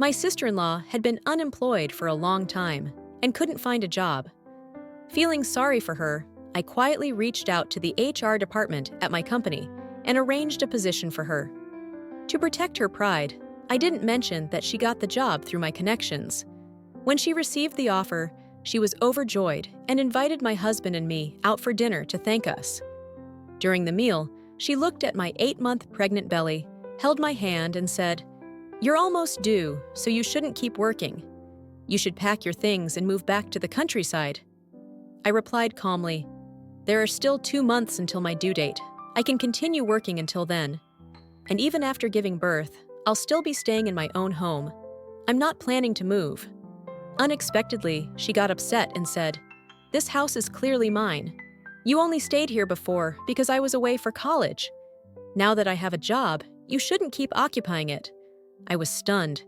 My sister-in-law had been unemployed for a long time and couldn't find a job. Feeling sorry for her, I quietly reached out to the HR department at my company and arranged a position for her. To protect her pride, I didn't mention that she got the job through my connections. When she received the offer, she was overjoyed and invited my husband and me out for dinner to thank us. During the meal, she looked at my 8-month pregnant belly, held my hand, and said, "You're almost due, so you shouldn't keep working. You should pack your things and move back to the countryside." I replied calmly, "There are still 2 months until my due date. I can continue working until then. And even after giving birth, I'll still be staying in my own home. I'm not planning to move." Unexpectedly, she got upset and said, "This house is clearly mine. You only stayed here before because I was away for college. Now that I have a job, you shouldn't keep occupying it." I was stunned.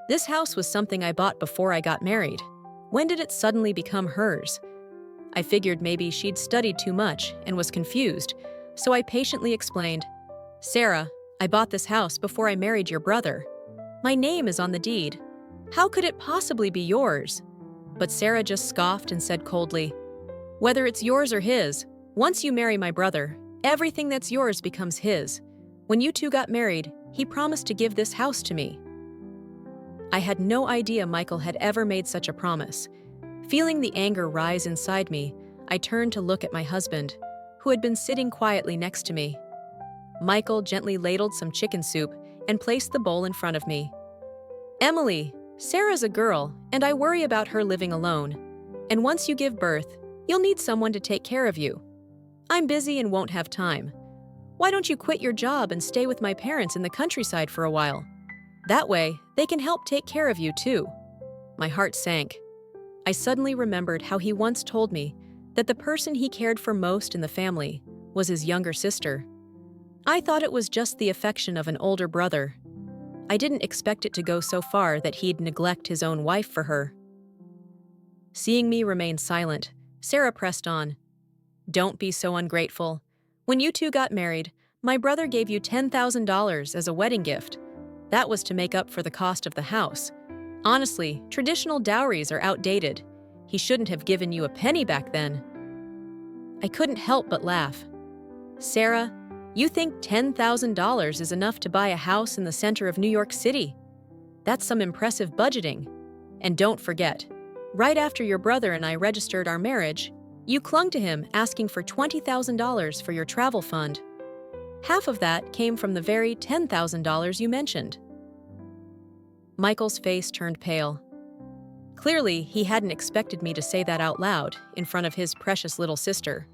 This house was something I bought before I got married. When did it suddenly become hers? I figured maybe she'd studied too much and was confused, so I patiently explained, "Sarah, I bought this house before I married your brother. My name is on the deed. How could it possibly be yours?" But Sarah just scoffed and said coldly, "Whether it's yours or his, once you marry my brother, everything that's yours becomes his. When you two got married, he promised to give this house to me." I had no idea Michael had ever made such a promise. Feeling the anger rise inside me, I turned to look at my husband, who had been sitting quietly next to me. Michael gently ladled some chicken soup and placed the bowl in front of me. "Emily, Sarah's a girl, and I worry about her living alone. And once you give birth, you'll need someone to take care of you. I'm busy and won't have time. Why don't you quit your job and stay with my parents in the countryside for a while? That way, they can help take care of you too." My heart sank. I suddenly remembered how he once told me that the person he cared for most in the family was his younger sister. I thought it was just the affection of an older brother. I didn't expect it to go so far that he'd neglect his own wife for her. Seeing me remain silent, Sarah pressed on. "Don't be so ungrateful. When you two got married, my brother gave you $10,000 as a wedding gift. That was to make up for the cost of the house. Honestly, traditional dowries are outdated. He shouldn't have given you a penny back then." I couldn't help but laugh. "Sarah, you think $10,000 is enough to buy a house in the center of New York City? That's some impressive budgeting. And don't forget, right after your brother and I registered our marriage, you clung to him asking for $20,000 for your travel fund. Half of that came from the very $10,000 you mentioned." Michael's face turned pale. Clearly, he hadn't expected me to say that out loud in front of his precious little sister.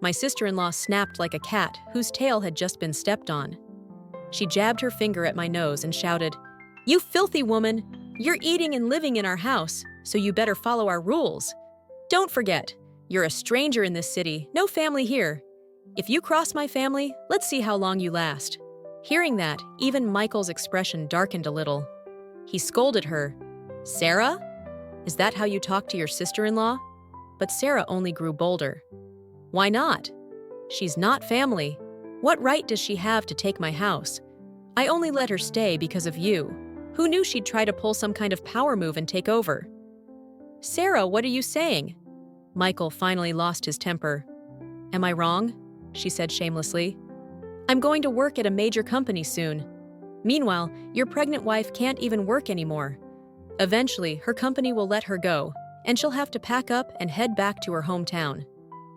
My sister-in-law snapped like a cat whose tail had just been stepped on. She jabbed her finger at my nose and shouted, "You filthy woman! You're eating and living in our house, so you better follow our rules. Don't forget, you're a stranger in this city, no family here. If you cross my family, let's see how long you last." Hearing that, even Michael's expression darkened a little. He scolded her, "Sarah? Is that how you talk to your sister-in-law?" But Sarah only grew bolder. "Why not? She's not family. What right does she have to take my house? I only let her stay because of you. Who knew she'd try to pull some kind of power move and take over?" "Sarah, what are you saying?" Michael finally lost his temper. "Am I wrong?" she said shamelessly. "I'm going to work at a major company soon. Meanwhile, your pregnant wife can't even work anymore. Eventually, her company will let her go, and she'll have to pack up and head back to her hometown.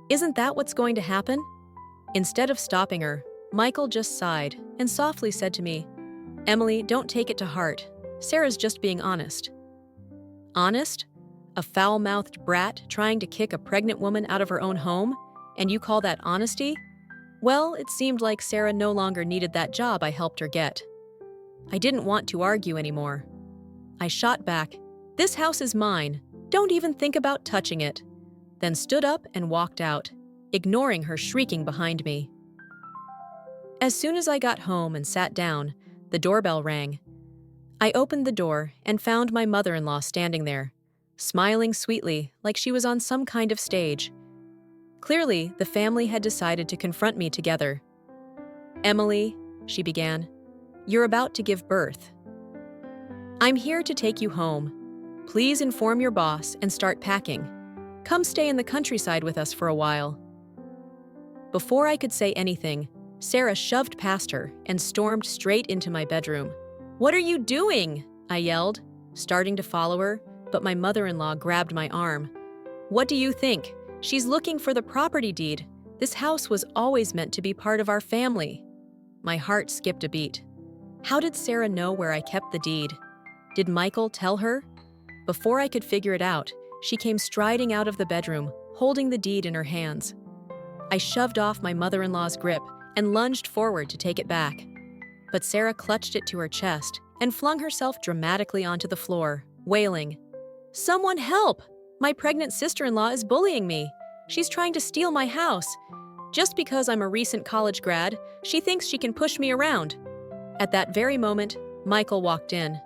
Isn't that what's going to happen?" Instead of stopping her, Michael just sighed and softly said to me, "Emily, don't take it to heart. Sarah's just being honest." Honest? A foul-mouthed brat trying to kick a pregnant woman out of her own home? And you call that honesty? Well, it seemed like Sarah no longer needed that job I helped her get. I didn't want to argue anymore. I shot back, "This house is mine. Don't even think about touching it," then stood up and walked out, ignoring her shrieking behind me. As soon as I got home and sat down, the doorbell rang. I opened the door and found my mother-in-law standing there, smiling sweetly like she was on some kind of stage. Clearly, the family had decided to confront me together. "Emily," she began, "you're about to give birth." I'm here to take you home. Please inform your boss and start packing. Come stay in the countryside with us for a while." Before I could say anything, Sarah shoved past her and stormed straight into my bedroom. "What are you doing?" I yelled, starting to follow her, but my mother-in-law grabbed my arm. "What do you think? She's looking for the property deed. This house was always meant to be part of our family." My heart skipped a beat. How did Sarah know where I kept the deed? Did Michael tell her? Before I could figure it out, she came striding out of the bedroom, holding the deed in her hands. I shoved off my mother-in-law's grip and lunged forward to take it back. But Sarah clutched it to her chest and flung herself dramatically onto the floor, wailing, "Someone help! My pregnant sister-in-law is bullying me. She's trying to steal my house. Just because I'm a recent college grad, she thinks she can push me around." At that very moment, Michael walked in.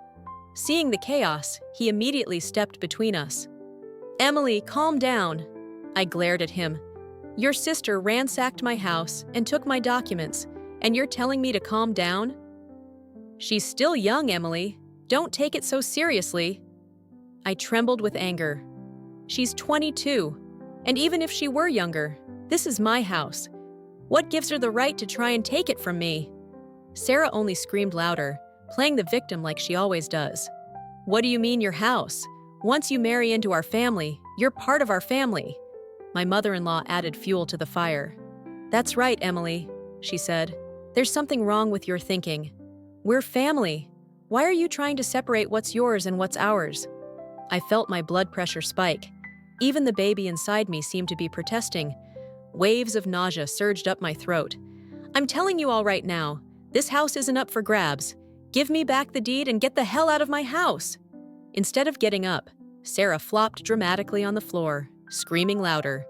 Seeing the chaos, he immediately stepped between us. "Emily, calm down." I glared at him. "Your sister ransacked my house and took my documents, and you're telling me to calm down?" "She's still young, Emily. Don't take it so seriously." I trembled with anger. "She's 22, and even if she were younger, this is my house. What gives her the right to try and take it from me?" Sarah only screamed louder, playing the victim like she always does. "What do you mean your house? Once you marry into our family, you're part of our family." My mother-in-law added fuel to the fire. "That's right, Emily," she said. "There's something wrong with your thinking. We're family. Why are you trying to separate what's yours and what's ours?" I felt my blood pressure spike. Even the baby inside me seemed to be protesting. Waves of nausea surged up my throat. "I'm telling you all right now, this house isn't up for grabs. Give me back the deed and get the hell out of my house." Instead of getting up, Sarah flopped dramatically on the floor, screaming louder.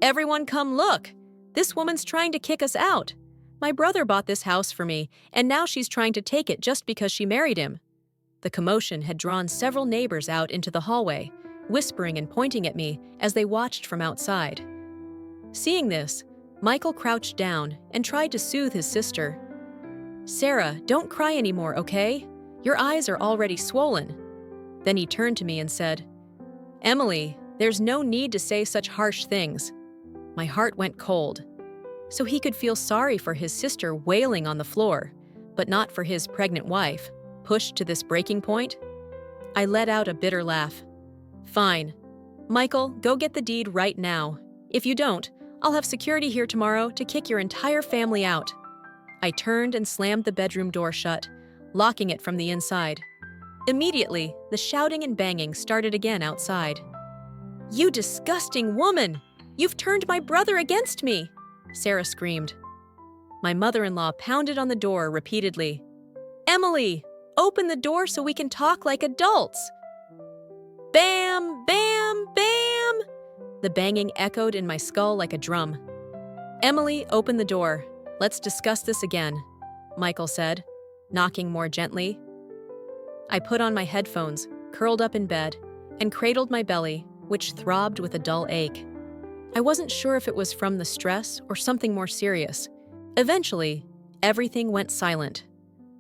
"Everyone come look! This woman's trying to kick us out. My brother bought this house for me, and now she's trying to take it just because she married him." The commotion had drawn several neighbors out into the hallway, whispering and pointing at me as they watched from outside. Seeing this, Michael crouched down and tried to soothe his sister. "Sarah, don't cry anymore, okay? Your eyes are already swollen." Then he turned to me and said, "Emily, there's no need to say such harsh things." My heart went cold. So he could feel sorry for his sister wailing on the floor, but not for his pregnant wife, pushed to this breaking point? I let out a bitter laugh. "Fine. Michael, go get the deed right now. If you don't, I'll have security here tomorrow to kick your entire family out." I turned and slammed the bedroom door shut, locking it from the inside. Immediately, the shouting and banging started again outside. "You disgusting woman! You've turned my brother against me!" Sarah screamed. My mother-in-law pounded on the door repeatedly. "Emily, open the door so we can talk like adults!" Bam! Bam! Bam! The banging echoed in my skull like a drum. "Emily, open the door. Let's discuss this again," Michael said, knocking more gently. I put on my headphones, curled up in bed, and cradled my belly, which throbbed with a dull ache. I wasn't sure if it was from the stress or something more serious. Eventually, everything went silent.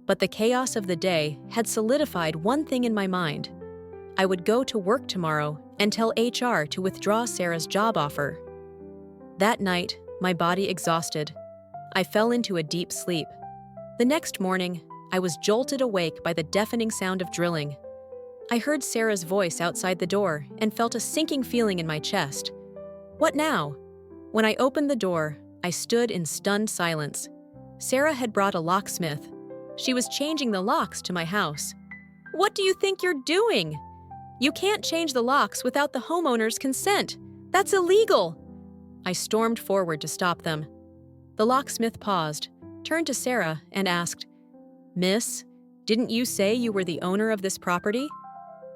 But the chaos of the day had solidified one thing in my mind. I would go to work tomorrow and tell HR to withdraw Sarah's job offer. That night, my body exhausted, I fell into a deep sleep. The next morning, I was jolted awake by the deafening sound of drilling. I heard Sarah's voice outside the door and felt a sinking feeling in my chest. What now? When I opened the door, I stood in stunned silence. Sarah had brought a locksmith. She was changing the locks to my house. "What do you think you're doing? You can't change the locks without the homeowner's consent. That's illegal!" I stormed forward to stop them. The locksmith paused, turned to Sarah, and asked, "Miss, didn't you say you were the owner of this property?"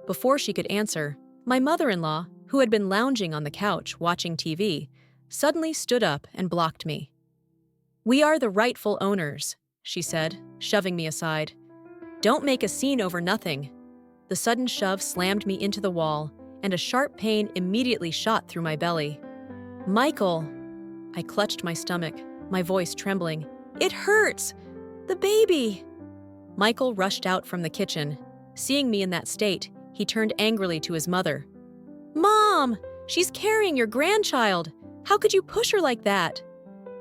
Before she could answer, my mother-in-law, who had been lounging on the couch watching TV, suddenly stood up and blocked me. "We are the rightful owners," she said, shoving me aside. "Don't make a scene over nothing." The sudden shove slammed me into the wall, and a sharp pain immediately shot through my belly. "Michael!" I clutched my stomach, my voice trembling. "It hurts! The baby!" Michael rushed out from the kitchen. Seeing me in that state, he turned angrily to his mother. "Mom! She's carrying your grandchild! How could you push her like that?"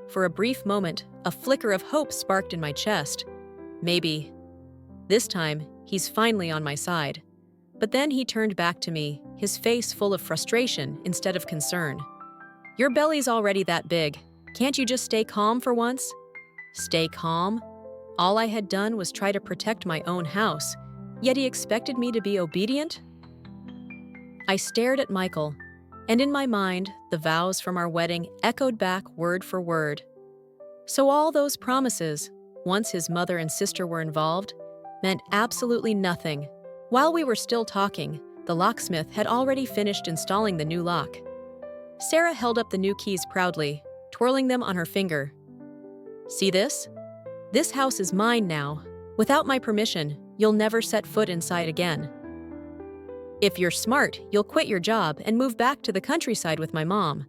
For a brief moment, a flicker of hope sparked in my chest. Maybe. This time, he's finally on my side. But then he turned back to me, his face full of frustration instead of concern. "Your belly's already that big. Can't you just stay calm for once?" Stay calm? All I had done was try to protect my own house, yet he expected me to be obedient? I stared at Michael, and in my mind, the vows from our wedding echoed back word for word. So all those promises, once his mother and sister were involved, meant absolutely nothing. While we were still talking, the locksmith had already finished installing the new lock. Sarah held up the new keys proudly, twirling them on her finger. "See this? This house is mine now. Without my permission, you'll never set foot inside again. If you're smart, you'll quit your job and move back to the countryside with my mom.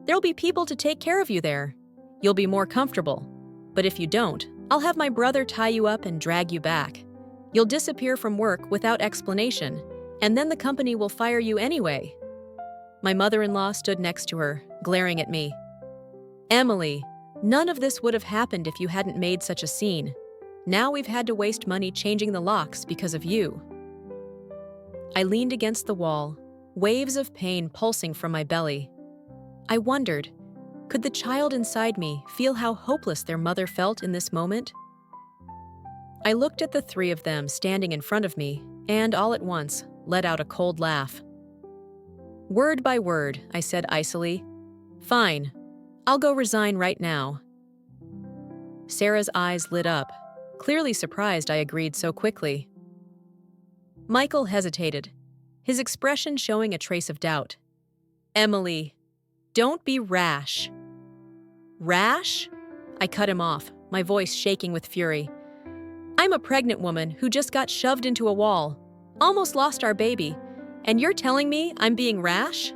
There'll be people to take care of you there. You'll be more comfortable. But if you don't, I'll have my brother tie you up and drag you back. You'll disappear from work without explanation, and then the company will fire you anyway." My mother-in-law stood next to her, glaring at me. "Emily, none of this would have happened if you hadn't made such a scene. Now we've had to waste money changing the locks because of you." I leaned against the wall, waves of pain pulsing from my belly. I wondered, could the child inside me feel how hopeless their mother felt in this moment? I looked at the three of them standing in front of me, and all at once let out a cold laugh. "Word by word," I said icily. "Fine. I'll go resign right now." Sarah's eyes lit up, clearly surprised I agreed so quickly. Michael hesitated, his expression showing a trace of doubt. "Emily, don't be rash." "Rash?" I cut him off, my voice shaking with fury. "I'm a pregnant woman who just got shoved into a wall, almost lost our baby, and you're telling me I'm being rash?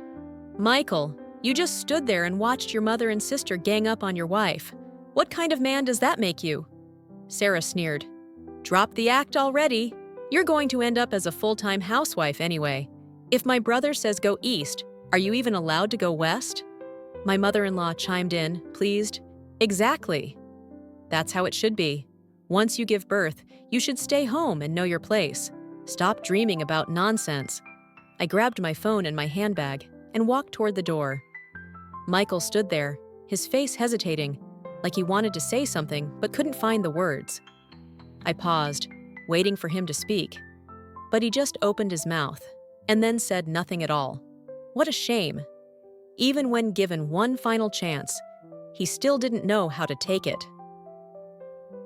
Michael, you just stood there and watched your mother and sister gang up on your wife. What kind of man does that make you?" Sarah sneered. "Drop the act already. You're going to end up as a full-time housewife anyway. If my brother says go east, are you even allowed to go west?" My mother-in-law chimed in, pleased. "Exactly. That's how it should be. Once you give birth, you should stay home and know your place. Stop dreaming about nonsense." I grabbed my phone and my handbag and walked toward the door. Michael stood there, his face hesitating, like he wanted to say something but couldn't find the words. I paused, waiting for him to speak. But he just opened his mouth and then said nothing at all. What a shame. Even when given one final chance, he still didn't know how to take it.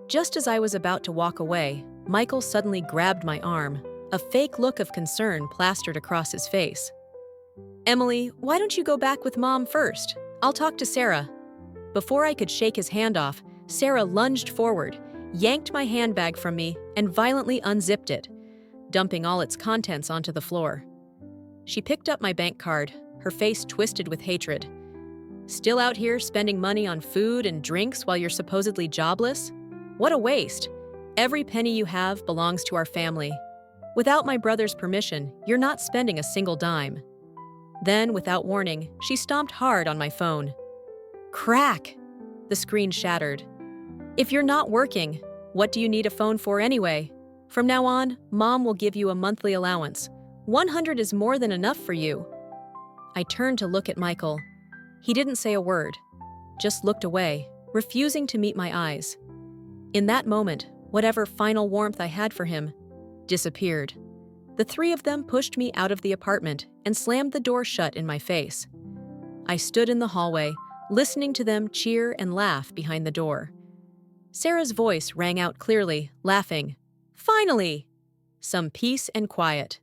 Just as I was about to walk away, Michael suddenly grabbed my arm, a fake look of concern plastered across his face. "Emily, why don't you go back with Mom first? I'll talk to Sarah." Before I could shake his hand off, Sarah lunged forward, yanked my handbag from me, and violently unzipped it, dumping all its contents onto the floor. She picked up my bank card, her face twisted with hatred. "Still out here spending money on food and drinks while you're supposedly jobless? What a waste. Every penny you have belongs to our family. Without my brother's permission, you're not spending a single dime." Then, without warning, she stomped hard on my phone. Crack! The screen shattered. "If you're not working, what do you need a phone for anyway? From now on, Mom will give you a monthly allowance. 100 is more than enough for you." I turned to look at Michael. He didn't say a word, just looked away, refusing to meet my eyes. In that moment, whatever final warmth I had for him disappeared. The three of them pushed me out of the apartment and slammed the door shut in my face. I stood in the hallway, listening to them cheer and laugh behind the door. Sarah's voice rang out clearly, laughing. "Finally!" Some peace and quiet.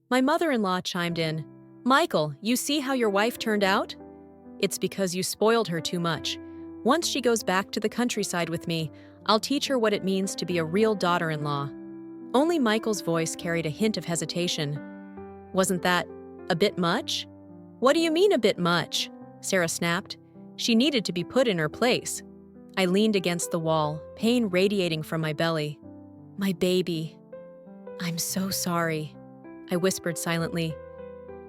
My mother-in-law chimed in. "Michael, you see how your wife turned out? It's because you spoiled her too much. Once she goes back to the countryside with me, I'll teach her what it means to be a real daughter-in-law." Only Michael's voice carried a hint of hesitation. "Wasn't that a bit much?" "What do you mean a bit much?" Sarah snapped. She needed to be put in her place. I leaned against the wall, pain radiating from my belly. My baby. "I'm so sorry," I whispered silently.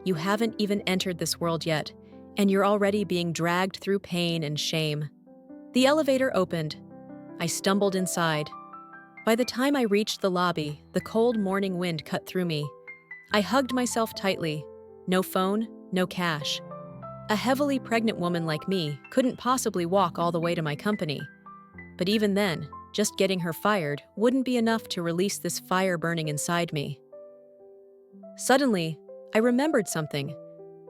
"You haven't even entered this world yet, and you're already being dragged through pain and shame." The elevator opened. I stumbled inside. By the time I reached the lobby, the cold morning wind cut through me. I hugged myself tightly. No phone, no cash. A heavily pregnant woman like me couldn't possibly walk all the way to my company. But even then, just getting her fired wouldn't be enough to release this fire burning inside me. Suddenly, I remembered something.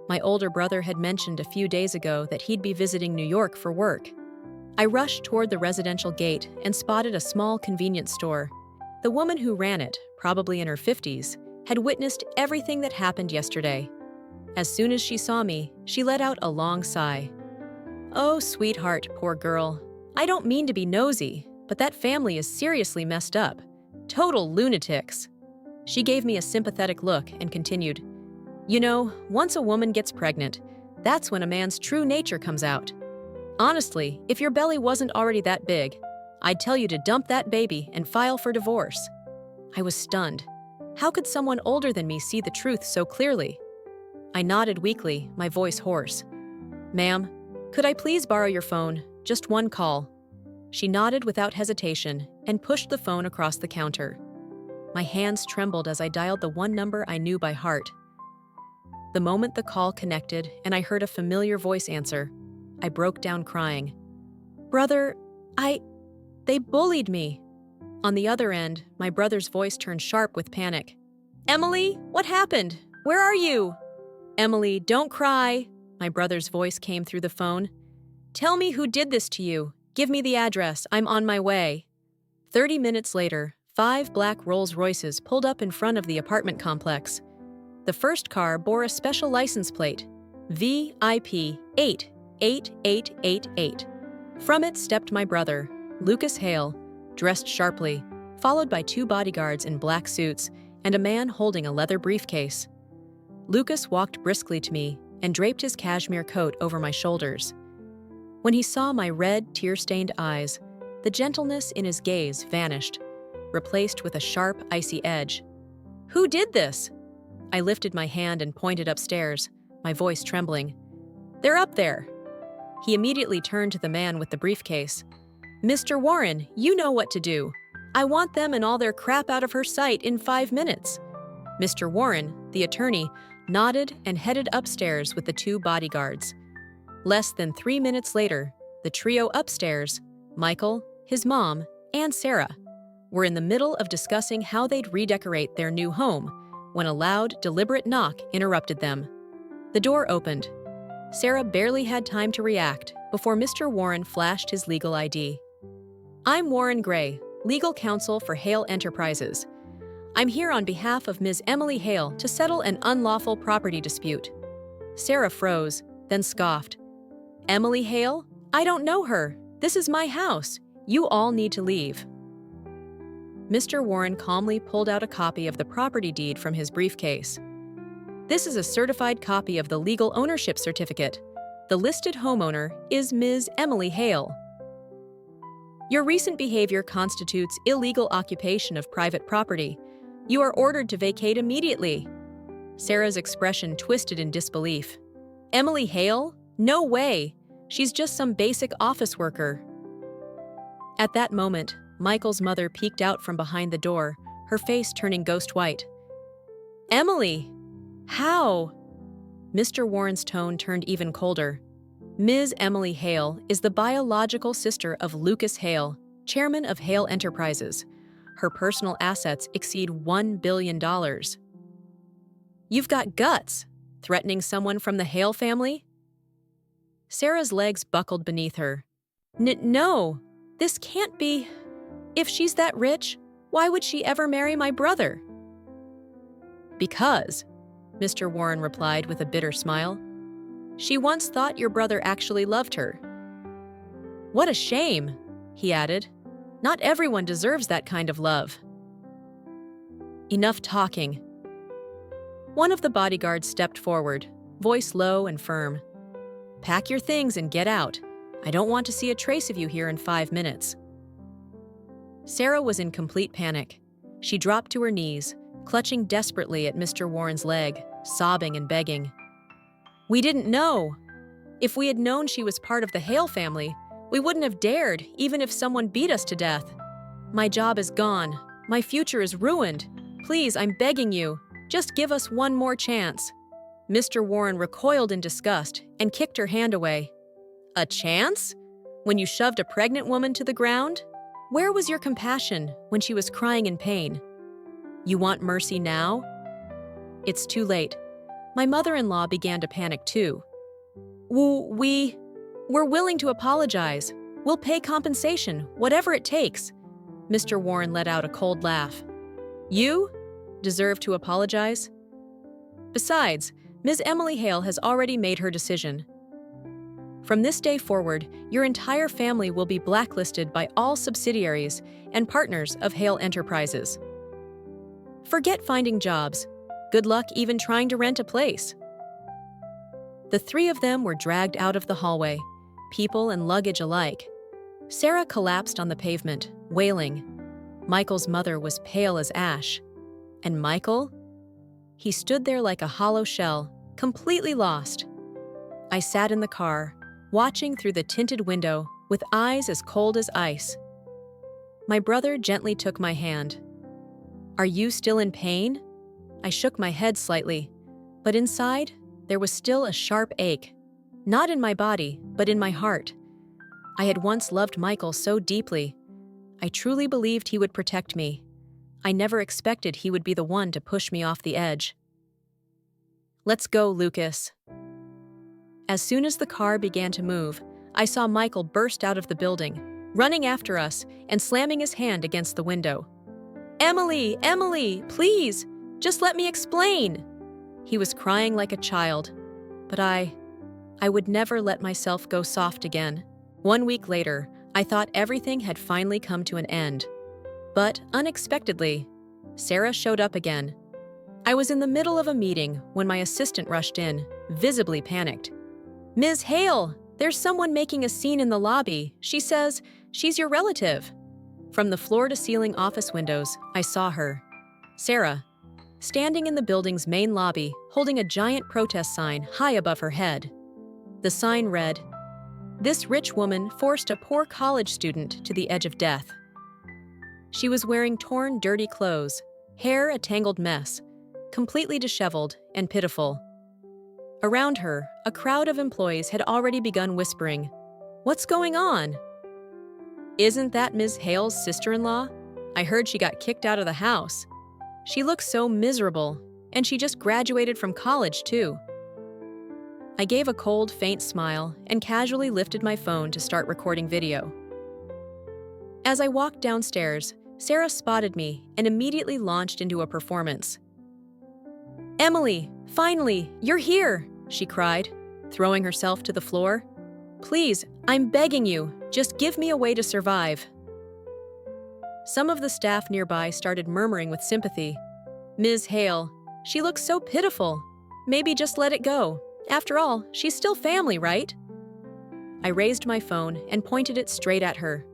My older brother had mentioned a few days ago that he'd be visiting New York for work. I rushed toward the residential gate and spotted a small convenience store. The woman who ran it, probably in her 50s, had witnessed everything that happened yesterday. As soon as she saw me, she let out a long sigh. "Oh, sweetheart, poor girl. I don't mean to be nosy, but that family is seriously messed up. Total lunatics." She gave me a sympathetic look and continued, "You know, once a woman gets pregnant, that's when a man's true nature comes out. Honestly, if your belly wasn't already that big, I'd tell you to dump that baby and file for divorce." I was stunned. How could someone older than me see the truth so clearly? I nodded weakly, my voice hoarse. "Ma'am, could I please borrow your phone? Just one call." She nodded without hesitation and pushed the phone across the counter. My hands trembled as I dialed the one number I knew by heart. The moment the call connected and I heard a familiar voice answer, I broke down crying. "Brother, they bullied me." On the other end, my brother's voice turned sharp with panic. "Emily, what happened? Where are you?" "Emily, don't cry," my brother's voice came through the phone. "Tell me who did this to you. Give me the address. I'm on my way." 30 minutes later, 5 black Rolls-Royces pulled up in front of the apartment complex. The first car bore a special license plate, VIP 88888. From it stepped my brother, Lucas Hale, dressed sharply, followed by 2 bodyguards in black suits and a man holding a leather briefcase. Lucas walked briskly to me and draped his cashmere coat over my shoulders. When he saw my red, tear-stained eyes, the gentleness in his gaze vanished, replaced with a sharp, icy edge. "Who did this?" I lifted my hand and pointed upstairs, my voice trembling. "They're up there." He immediately turned to the man with the briefcase. "Mr. Warren, you know what to do. I want them and all their crap out of her sight in 5 minutes." Mr. Warren, the attorney, nodded and headed upstairs with the 2 bodyguards. Less than 3 minutes later, the trio upstairs, Michael, his mom, and Sarah, were in the middle of discussing how they'd redecorate their new home when a loud, deliberate knock interrupted them. The door opened. Sarah barely had time to react before Mr. Warren flashed his legal ID. "I'm Warren Gray, legal counsel for Hale Enterprises. I'm here on behalf of Ms. Emily Hale to settle an unlawful property dispute." Sarah froze, then scoffed. "Emily Hale? I don't know her. This is my house. You all need to leave." Mr. Warren calmly pulled out a copy of the property deed from his briefcase. "This is a certified copy of the legal ownership certificate. The listed homeowner is Ms. Emily Hale. Your recent behavior constitutes illegal occupation of private property. You are ordered to vacate immediately." Sarah's expression twisted in disbelief. "Emily Hale? No way! She's just some basic office worker." At that moment, Michael's mother peeked out from behind the door, her face turning ghost white. "Emily! How?" Mr. Warren's tone turned even colder. "Ms. Emily Hale is the biological sister of Lucas Hale, chairman of Hale Enterprises. Her personal assets exceed $1 billion. You've got guts, threatening someone from the Hale family?" Sarah's legs buckled beneath her. No, this can't be. If she's that rich, why would she ever marry my brother?" "Because," Mr. Warren replied with a bitter smile, "she once thought your brother actually loved her." "What a shame," he added. "Not everyone deserves that kind of love." "Enough talking." One of the bodyguards stepped forward, voice low and firm. "Pack your things and get out. I don't want to see a trace of you here in 5 minutes." Sarah was in complete panic. She dropped to her knees, clutching desperately at Mr. Warren's leg, sobbing and begging. "We didn't know. If we had known she was part of the Hale family, we wouldn't have dared, even if someone beat us to death. My job is gone. My future is ruined. Please, I'm begging you, just give us one more chance." Mr. Warren recoiled in disgust and kicked her hand away. "A chance? When you shoved a pregnant woman to the ground? Where was your compassion when she was crying in pain? You want mercy now?" It's too late. My mother-in-law began to panic too. We're willing to apologize. We'll pay compensation, whatever it takes." Mr. Warren let out a cold laugh. "You deserve to apologize? Besides, Ms. Emily Hale has already made her decision. From this day forward, your entire family will be blacklisted by all subsidiaries and partners of Hale Enterprises. Forget finding jobs. Good luck even trying to rent a place." The three of them were dragged out of the hallway, people and luggage alike. Sarah collapsed on the pavement, wailing. Michael's mother was pale as ash. And Michael? He stood there like a hollow shell, completely lost. I sat in the car, watching through the tinted window with eyes as cold as ice. My brother gently took my hand. "Are you still in pain?" I shook my head slightly, but inside, there was still a sharp ache. Not in my body, but in my heart. I had once loved Michael so deeply. I truly believed he would protect me. I never expected he would be the one to push me off the edge. "Let's go, Lucas." As soon as the car began to move, I saw Michael burst out of the building, running after us and slamming his hand against the window. "Emily, Emily, please, just let me explain." He was crying like a child, but I would never let myself go soft again. 1 week later, I thought everything had finally come to an end. But unexpectedly, Sarah showed up again. I was in the middle of a meeting when my assistant rushed in, visibly panicked. "Ms. Hale, there's someone making a scene in the lobby. She says she's your relative." From the floor-to-ceiling office windows, I saw her. Sarah, standing in the building's main lobby, holding a giant protest sign high above her head. The sign read, "This rich woman forced a poor college student to the edge of death." She was wearing torn, dirty clothes, hair a tangled mess, completely disheveled and pitiful. Around her, a crowd of employees had already begun whispering, "What's going on?" "Isn't that Ms. Hale's sister-in-law? I heard she got kicked out of the house. She looks so miserable, and she just graduated from college, too." I gave a cold, faint smile and casually lifted my phone to start recording video. As I walked downstairs, Sarah spotted me and immediately launched into a performance. "Emily, finally, you're here!" she cried, throwing herself to the floor. "Please, I'm begging you, just give me a way to survive." Some of the staff nearby started murmuring with sympathy. "Ms. Hale, she looks so pitiful. Maybe just let it go. After all, she's still family, right?" I raised my phone and pointed it straight at her.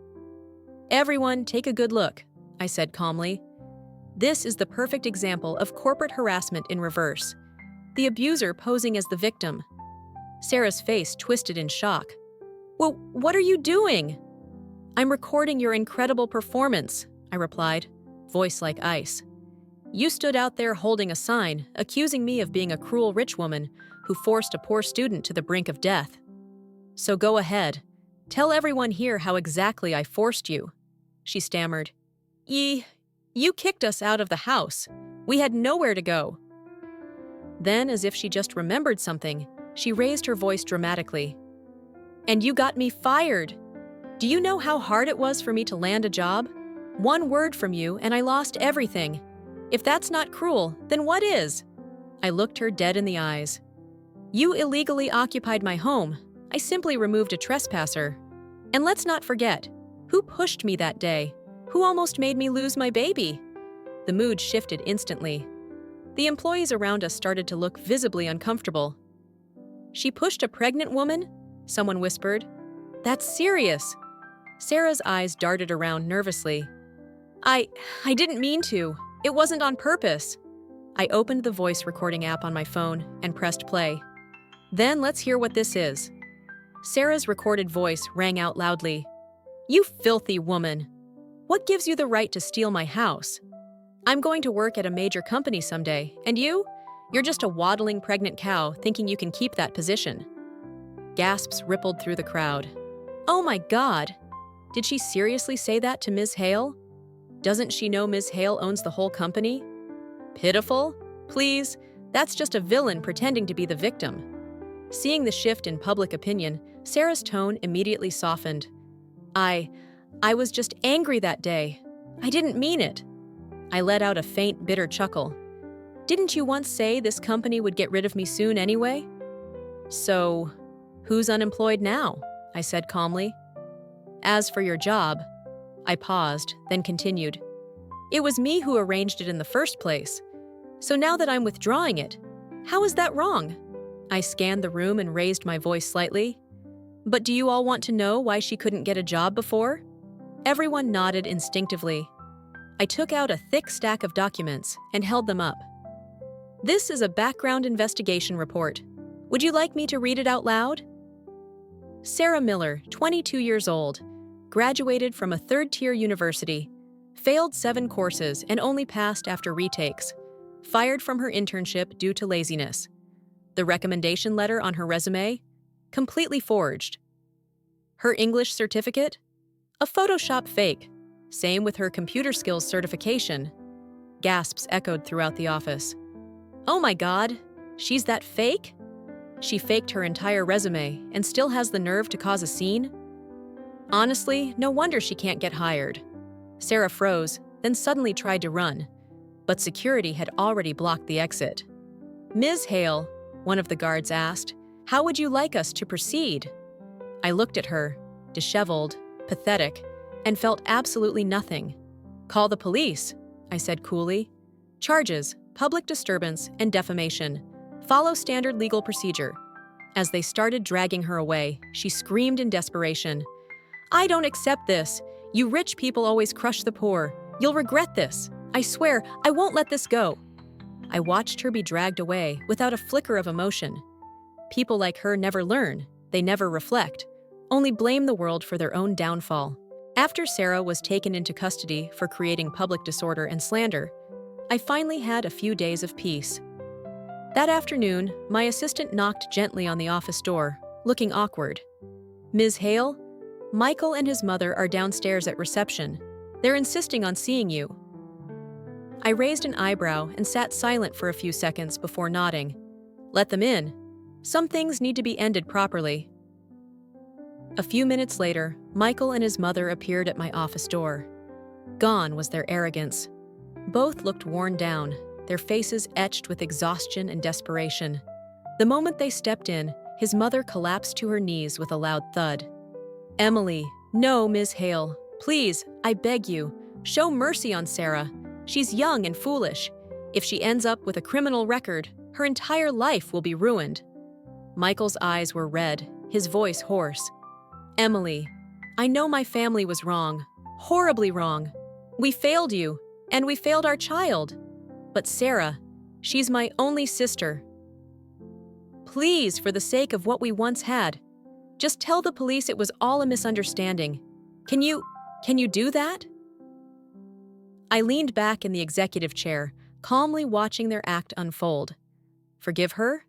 "Everyone, take a good look," I said calmly. "This is the perfect example of corporate harassment in reverse. The abuser posing as the victim." Sarah's face twisted in shock. "Well, what are you doing?" "I'm recording your incredible performance," I replied, voice like ice. "You stood out there holding a sign, accusing me of being a cruel rich woman who forced a poor student to the brink of death. So go ahead. Tell everyone here how exactly I forced you." She stammered. You kicked us out of the house. We had nowhere to go." Then, as if she just remembered something, she raised her voice dramatically. "And you got me fired. Do you know how hard it was for me to land a job? One word from you and I lost everything. If that's not cruel, then what is?" I looked her dead in the eyes. "You illegally occupied my home. I simply removed a trespasser. And let's not forget, who pushed me that day? Who almost made me lose my baby?" The mood shifted instantly. The employees around us started to look visibly uncomfortable. "She pushed a pregnant woman?" someone whispered. "That's serious." Sarah's eyes darted around nervously. I didn't mean to. It wasn't on purpose." I opened the voice recording app on my phone and pressed play. Then let's hear what this is. Sarah's recorded voice rang out loudly. You filthy woman! What gives you the right to steal my house? I'm going to work at a major company someday, and you? You're just a waddling pregnant cow thinking you can keep that position. Gasps rippled through the crowd. Oh my God! Did she seriously say that to Ms. Hale? Doesn't she know Ms. Hale owns the whole company? Pitiful? Please, that's just a villain pretending to be the victim. Seeing the shift in public opinion, Sarah's tone immediately softened. I was just angry that day. I didn't mean it. I let out a faint, bitter chuckle. Didn't you once say this company would get rid of me soon anyway? So, who's unemployed now? I said calmly. As for your job, I paused, then continued. It was me who arranged it in the first place. So now that I'm withdrawing it, how is that wrong? I scanned the room and raised my voice slightly. But do you all want to know why she couldn't get a job before? Everyone nodded instinctively. I took out a thick stack of documents and held them up. This is a background investigation report. Would you like me to read it out loud? Sarah Miller, 22 years old, graduated from a third-tier university, failed 7 courses and only passed after retakes, fired from her internship due to laziness. The recommendation letter on her resume? Completely forged. Her English certificate? A Photoshop fake. Same with her computer skills certification. Gasps echoed throughout the office. Oh my God, she's that fake? She faked her entire resume and still has the nerve to cause a scene? Honestly, no wonder she can't get hired. Sarah froze, then suddenly tried to run, but security had already blocked the exit. Ms. Hale, one of the guards asked, how would you like us to proceed? I looked at her, disheveled, pathetic, and felt absolutely nothing. Call the police, I said coolly. Charges, public disturbance, and defamation. Follow standard legal procedure. As they started dragging her away, she screamed in desperation. I don't accept this. You rich people always crush the poor. You'll regret this. I swear, I won't let this go. I watched her be dragged away without a flicker of emotion. People like her never learn, they never reflect, only blame the world for their own downfall. After Sarah was taken into custody for creating public disorder and slander, I finally had a few days of peace. That afternoon, my assistant knocked gently on the office door, looking awkward. Ms. Hale, Michael and his mother are downstairs at reception. They're insisting on seeing you. I raised an eyebrow and sat silent for a few seconds before nodding. Let them in. Some things need to be ended properly. A few minutes later, Michael and his mother appeared at my office door. Gone was their arrogance. Both looked worn down, their faces etched with exhaustion and desperation. The moment they stepped in, his mother collapsed to her knees with a loud thud. Emily, no, Ms. Hale. Please, I beg you, show mercy on Sarah. She's young and foolish. If she ends up with a criminal record, her entire life will be ruined. Michael's eyes were red, his voice hoarse. Emily, I know my family was wrong, horribly wrong. We failed you, and we failed our child. But Sarah, she's my only sister. Please, for the sake of what we once had, just tell the police it was all a misunderstanding. Can you do that? I leaned back in the executive chair, calmly watching their act unfold. Forgive her?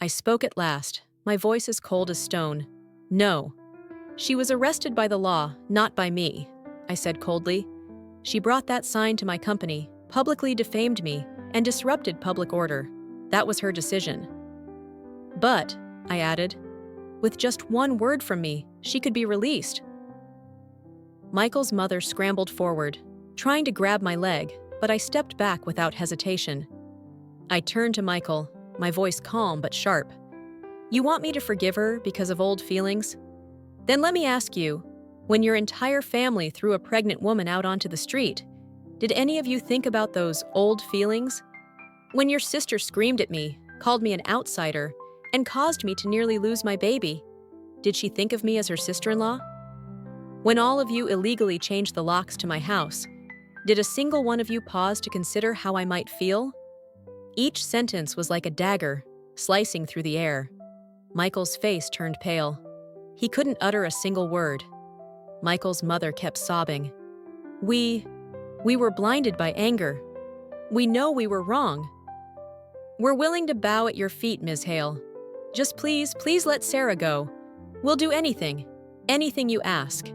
I spoke at last, my voice as cold as stone. No. She was arrested by the law, not by me, I said coldly. She brought that sign to my company, publicly defamed me, and disrupted public order. That was her decision. But, I added, with just one word from me, she could be released. Michael's mother scrambled forward, trying to grab my leg, but I stepped back without hesitation. I turned to Michael, my voice calm but sharp. You want me to forgive her because of old feelings? Then let me ask you, when your entire family threw a pregnant woman out onto the street, did any of you think about those old feelings? When your sister screamed at me, called me an outsider, and caused me to nearly lose my baby, did she think of me as her sister-in-law? When all of you illegally changed the locks to my house, did a single one of you pause to consider how I might feel? Each sentence was like a dagger, slicing through the air. Michael's face turned pale. He couldn't utter a single word. Michael's mother kept sobbing. We were blinded by anger. We know we were wrong. We're willing to bow at your feet, Ms. Hale. Just please let Sarah go. We'll do anything you ask.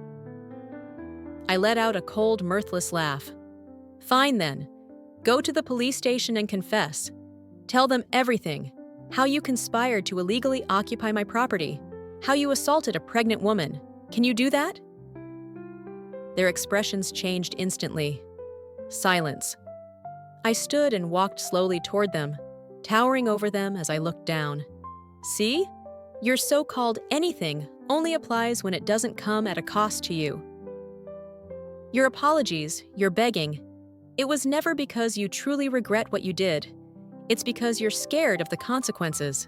I let out a cold, mirthless laugh. Fine then. Go to the police station and confess. Tell them everything. How you conspired to illegally occupy my property. How you assaulted a pregnant woman. Can you do that? Their expressions changed instantly. Silence. I stood and walked slowly toward them, towering over them as I looked down. See? Your so-called anything only applies when it doesn't come at a cost to you. Your apologies, your begging, it was never because you truly regret what you did. It's because you're scared of the consequences.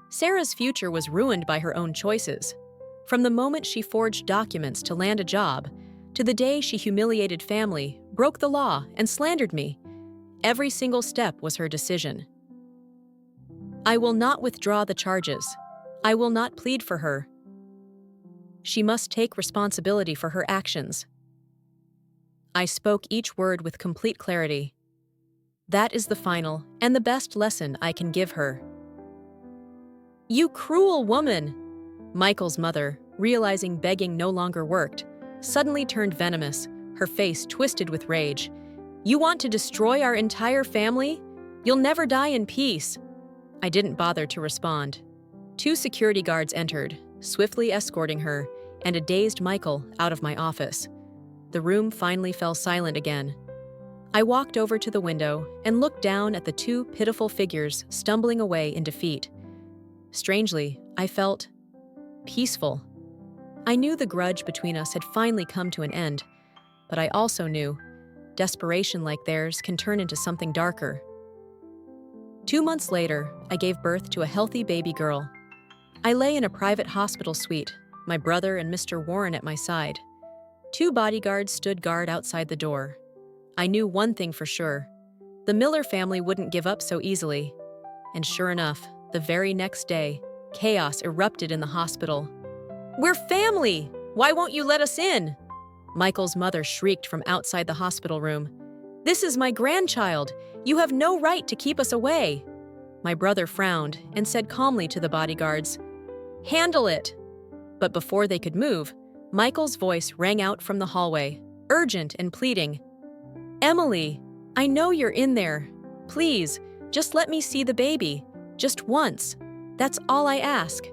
Sarah's future was ruined by her own choices. From the moment she forged documents to land a job, to the day she humiliated family, broke the law, and slandered me, every single step was her decision. I will not withdraw the charges. I will not plead for her. She must take responsibility for her actions. I spoke each word with complete clarity. That is the final and the best lesson I can give her. You cruel woman! Michael's mother, realizing begging no longer worked, suddenly turned venomous, her face twisted with rage. You want to destroy our entire family? You'll never die in peace. I didn't bother to respond. 2 security guards entered, swiftly escorting her, and a dazed Michael out of my office. The room finally fell silent again. I walked over to the window and looked down at the 2 pitiful figures stumbling away in defeat. Strangely, I felt peaceful. I knew the grudge between us had finally come to an end, but I also knew desperation like theirs can turn into something darker. 2 months later, I gave birth to a healthy baby girl. I lay in a private hospital suite, my brother and Mr. Warren at my side. 2 bodyguards stood guard outside the door. I knew one thing for sure. The Miller family wouldn't give up so easily. And sure enough, the very next day, chaos erupted in the hospital. We're family! Why won't you let us in? Michael's mother shrieked from outside the hospital room. This is my grandchild. You have no right to keep us away. My brother frowned and said calmly to the bodyguards, Handle it! But before they could move, Michael's voice rang out from the hallway, urgent and pleading. Emily, I know you're in there. Please, just let me see the baby. Just once. That's all I ask.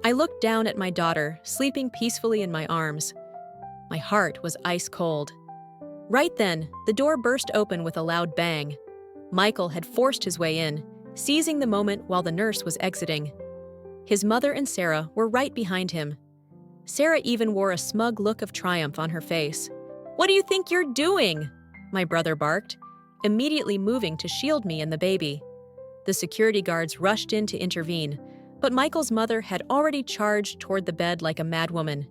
I looked down at my daughter, sleeping peacefully in my arms. My heart was ice cold. Right then, the door burst open with a loud bang. Michael had forced his way in, seizing the moment while the nurse was exiting. His mother and Sarah were right behind him. Sarah even wore a smug look of triumph on her face. What do you think you're doing? My brother barked, immediately moving to shield me and the baby. The security guards rushed in to intervene, but Michael's mother had already charged toward the bed like a madwoman.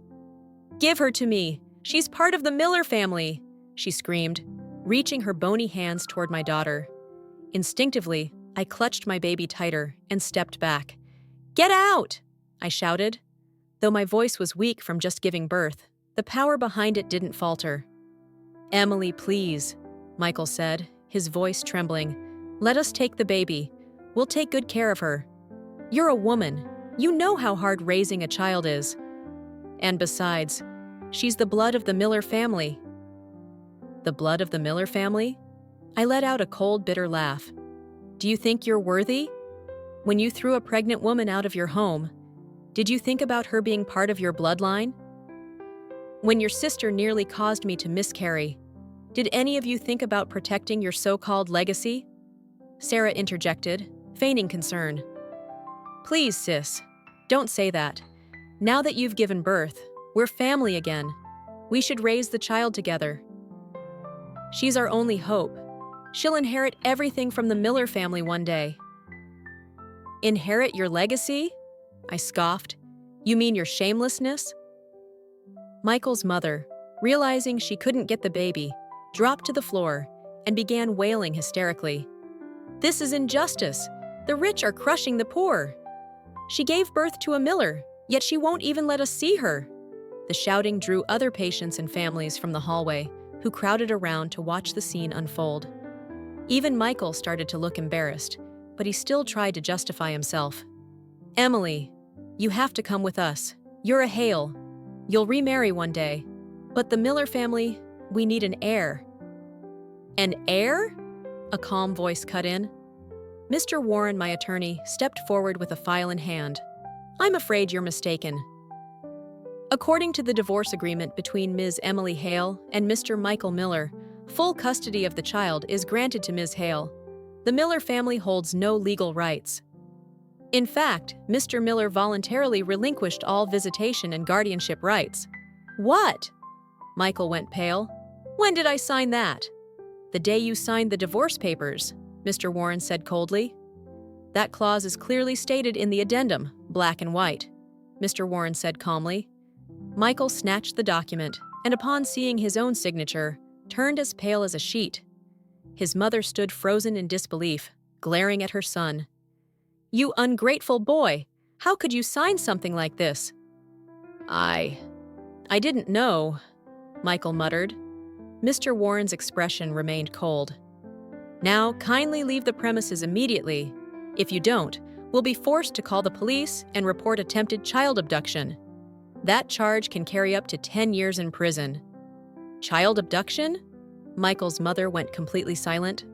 Give her to me! She's part of the Miller family! She screamed, reaching her bony hands toward my daughter. Instinctively, I clutched my baby tighter and stepped back. Get out! I shouted. Though my voice was weak from just giving birth, the power behind it didn't falter. Emily, please, Michael said, his voice trembling. Let us take the baby. We'll take good care of her. You're a woman. You know how hard raising a child is. And besides, she's the blood of the Miller family. The blood of the Miller family? I let out a cold, bitter laugh. Do you think you're worthy? When you threw a pregnant woman out of your home, did you think about her being part of your bloodline? When your sister nearly caused me to miscarry, did any of you think about protecting your so-called legacy? Sarah interjected, feigning concern. Please, sis, don't say that. Now that you've given birth, we're family again. We should raise the child together. She's our only hope. She'll inherit everything from the Miller family one day. Inherit your legacy? I scoffed. You mean your shamelessness? Michael's mother, realizing she couldn't get the baby, dropped to the floor and began wailing hysterically. "This is injustice! The rich are crushing the poor! She gave birth to a Miller, yet she won't even let us see her!" The shouting drew other patients and families from the hallway, who crowded around to watch the scene unfold. Even Michael started to look embarrassed, but he still tried to justify himself. "Emily, you have to come with us. You're a Hale. You'll remarry one day. But the Miller family, we need an heir." "An heir?" A calm voice cut in. Mr. Warren, my attorney, stepped forward with a file in hand. "I'm afraid you're mistaken. According to the divorce agreement between Ms. Emily Hale and Mr. Michael Miller, full custody of the child is granted to Ms. Hale. The Miller family holds no legal rights. In fact, Mr. Miller voluntarily relinquished all visitation and guardianship rights." "What?" Michael went pale. "When did I sign that?" "The day you signed the divorce papers," Mr. Warren said coldly. "That clause is clearly stated in the addendum, black and white," Mr. Warren said calmly. Michael snatched the document, and upon seeing his own signature, turned as pale as a sheet. His mother stood frozen in disbelief, glaring at her son. "You ungrateful boy! How could you sign something like this?" I didn't know," Michael muttered. Mr. Warren's expression remained cold. "Now, kindly leave the premises immediately. If you don't, we'll be forced to call the police and report attempted child abduction. That charge can carry up to 10 years in prison." "Child abduction?" Michael's mother went completely silent.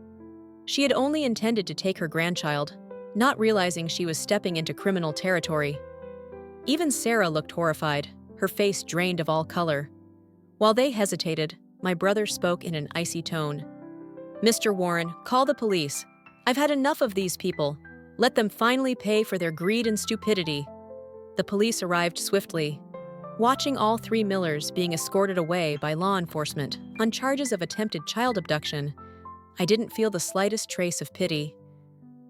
She had only intended to take her grandchild, not realizing she was stepping into criminal territory. Even Sarah looked horrified, her face drained of all color. While they hesitated, my brother spoke in an icy tone. "Mr. Warren, call the police. I've had enough of these people. Let them finally pay for their greed and stupidity." The police arrived swiftly. Watching all 3 Millers being escorted away by law enforcement on charges of attempted child abduction, I didn't feel the slightest trace of pity.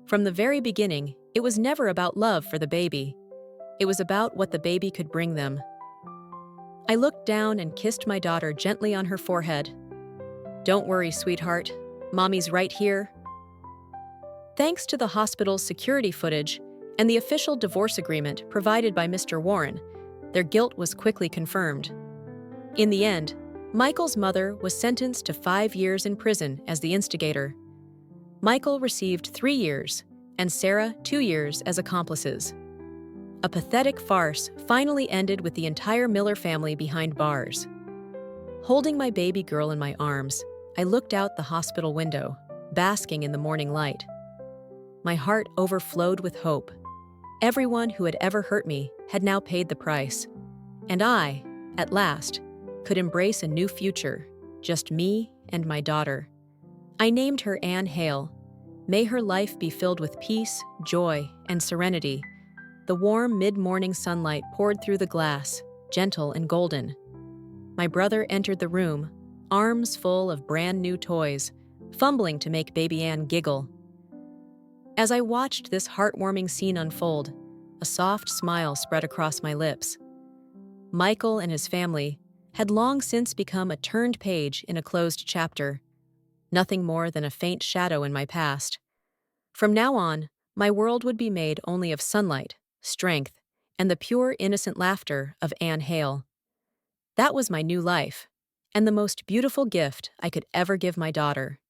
From the very beginning, it was never about love for the baby. It was about what the baby could bring them. I looked down and kissed my daughter gently on her forehead. "Don't worry, sweetheart. Mommy's right here." Thanks to the hospital's security footage and the official divorce agreement provided by Mr. Warren, their guilt was quickly confirmed. In the end, Michael's mother was sentenced to 5 years in prison as the instigator. Michael received 3 years, and Sarah 2 years as accomplices. A pathetic farce finally ended with the entire Miller family behind bars. Holding my baby girl in my arms, I looked out the hospital window, basking in the morning light. My heart overflowed with hope. Everyone who had ever hurt me had now paid the price, and I, at last, could embrace a new future, just me and my daughter. I named her Anne Hale. May her life be filled with peace, joy, and serenity. The warm mid-morning sunlight poured through the glass, gentle and golden. My brother entered the room, arms full of brand new toys, fumbling to make baby Anne giggle. As I watched this heartwarming scene unfold, a soft smile spread across my lips. Michael and his family had long since become a turned page in a closed chapter, nothing more than a faint shadow in my past. From now on, my world would be made only of sunlight, strength, and the pure, innocent laughter of Anne Hale. That was my new life, and the most beautiful gift I could ever give my daughter.